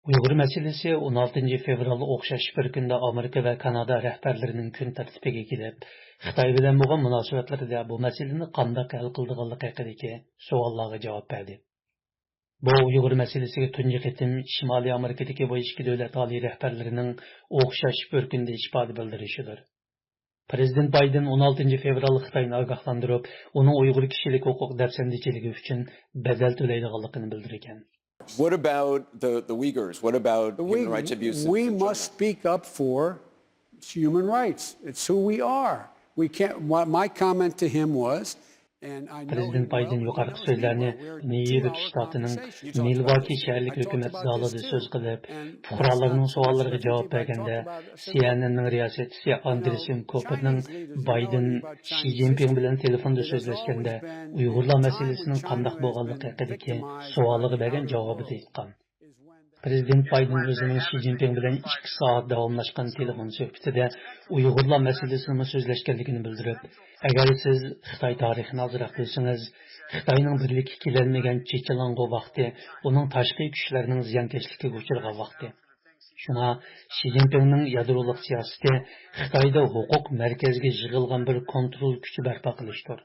Uyghur meselesi 16 fevralda o'xshash bir kunda Amerika va Kanada rahbarlarining kun tartibiga kelib, Xitoy bilan bo'lgan munosabatlarda bu masalani qanday hal qildiganligi haqidagi savollarga javob berdi. Bu Uyghur meselesiga tunji qitim Shimoliy Amerikadagi bu ikki davlat oliy rahbarlarining o'xshash bir kunda ifoda bildirishidir. Prezident Bayden 16 fevral Xitoyni ogohlantirib, uning Uyg'ur kishilik huquq dafsandichiligi uchun bedel to'laydiganligini bildirgan. What about the Uyghurs? What about human rights abuses? We must speak up for human rights. It's who we are. We can't. My comment to him was, and I know Prezident Bayden yuqorqi so'zlarni New York shtatining Milwaukee shaharlik hukumat zalida so'z qilib, fuqarolarning savollariga javob berganda CNNning riyosatchisi Anderson Cooperning Bayden Xi Jinping bilan telefonda so'zlashganda Uyg'urlar masalasining qanday bo'lganligi haqidagi savoliga bergan javobida aytgan. Prezident Bayden o'zining Xi Jinping bilan 2 soat davomlashgan telefon suhbatida Uyg'urlar masalasini so'zlashganligini bildirib, agar siz Xitoy tarixini ozroq bilsangiz, Xitoyning birlikka kelolmagan chechalang'u vaqti, uning tashqi kuchlarning ziyonkashligiga uchragan vaqti. Shuna Xi Jinpingning yadroliq siyosati Xitoyda huquq markaziga yig'ilgan bir kontrol kuchi barpo qilishdir.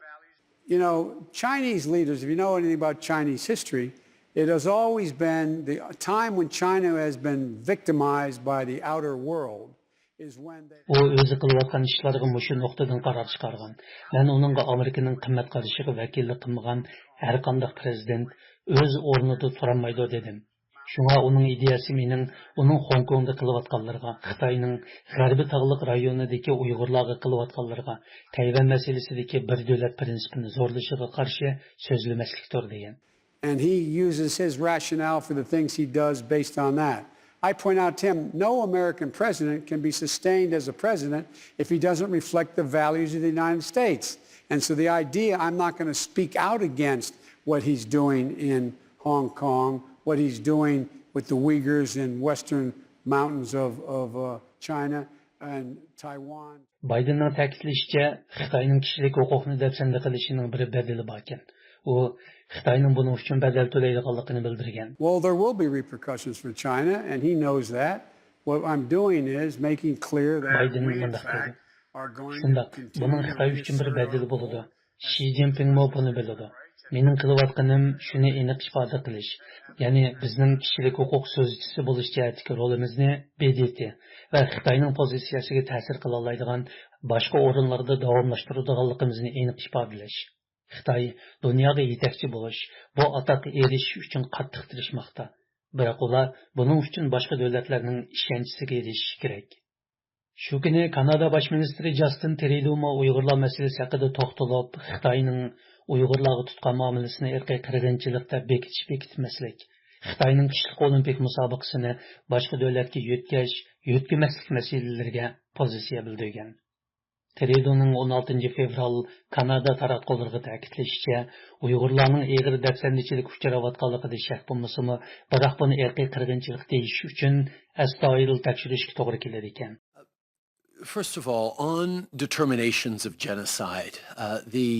You know, Chinese leaders, if you know anything about Chinese history, it has always been the time when China has been victimized by the outer world is when they... O o'zi qilayotgan ishlarga mushu nuqtadan qaror chiqargan. Men uningga Amerikaning qimmat qarashiga vakillik qilmagan har qanday prezident o'z o'rnida turolmaydi dedim. Shunga uning ideyasi uning Hong Kongda qilayotganlarga, Xitoyning G'arbiy tog'liq rayonidagi Uyg'urlarga qilayotganlarga, Tayvan masalasidagi bir davlat prinsipini zo'rlashiga qarshi so'zlamaslikdir degan. And he uses his rationale for the things he does based on that. I point out to him, no American president can be sustained as a president if he doesn't reflect the values of the United States. And so the idea, I'm not going to speak out against what he's doing in Hong Kong, what he's doing with the Uyghurs in western mountains of China and Taiwan. Biden'ın ta'kidlashicha, Xitoyning kishilik huquqni dafsanda qilishining bir bedeli bor ekan. U Xitoyning buning uchun bedel to'laydiganligini bildirgan. Well, there will be repercussions for China, and he knows that. What I'm doing is making clear that we in fact are going to continue. Buning Xitoy uchun bir bedeli bo'ladi. Xi Jinping mo buni biladi. Mening qilayotganim shuni aniq ifoda qilish. Ya'ni bizning kishilik huquq so'zchisi bo'lish jihatdagi rolimizni BDT va Xitoyning pozitsiyasiga ta'sir qila oladigan boshqa o'rinlarda davomlashtiradiganligimizni aniq ifodalash. Xitoy dunyoga yetakchi bo'lish, bu ataqqa erishish uchun qattiq tirishmoqda. Biroq ular buning uchun boshqa davlatlarning ishonchiga erishishi kerak. Shu kuni Kanada bosh ministri Justin Trudeau Uyg'urlar masalasi haqida to'xtalib, Xitoyning Uyg'urlarga tutgan muomalasini irqiy qirg'inchilikda bekitmaslik, Xitoyning qishliq olimpik musobaqasini boshqa davlatga yo'tkamaslik masalalariga pozitsiya bildirgan. Trudeau'ning 16 fevral Kanada taratqullariga ta'kidlashicha, Uyg'urlarning egri dafsandichilik uchrayotganligida shak bo'lmasa-mu, biroq buni irqiy qirg'inchilik deyish uchun astoydil tekshirishga to'g'ri keladi ekan. First of all, on determinations of genocide, the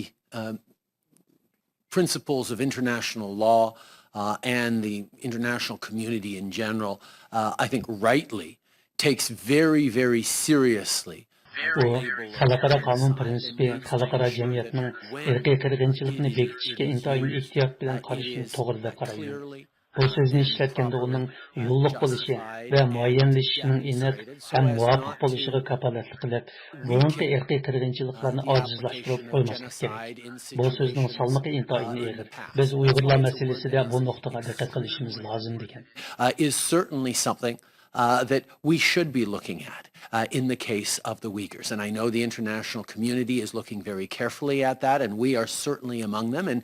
principles of international law and the international community in general, I think rightly, takes very, very seriously Bu xalqaro qonun prinsipi xalqaro jamiyatning irqiy qirg'inchilikni bekitishga intoyin ehtiyot bilan qarashini to'g'ri deb qaraydi. Bu so'zni ishlatganda uning yo'lliq bo'lishi va muayyanlashishining aniq ham muvofiq bo'lishiga kafolatlik qilib, buningki irqiy qirg'inchiliklarni ojizlashtirib qo'ymaslik kerak. Bu so'zning salmoqi intoyin og'ir. Biz Uyg'urlar masalasida bu nuqtaga diqqat qilishimiz lozim degan. Is certainly something that we should be looking at in the case of the Uyghurs. And I know the international community is looking very carefully at that, and we are certainly among them, and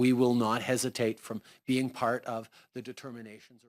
we will not hesitate from being part of the determinations.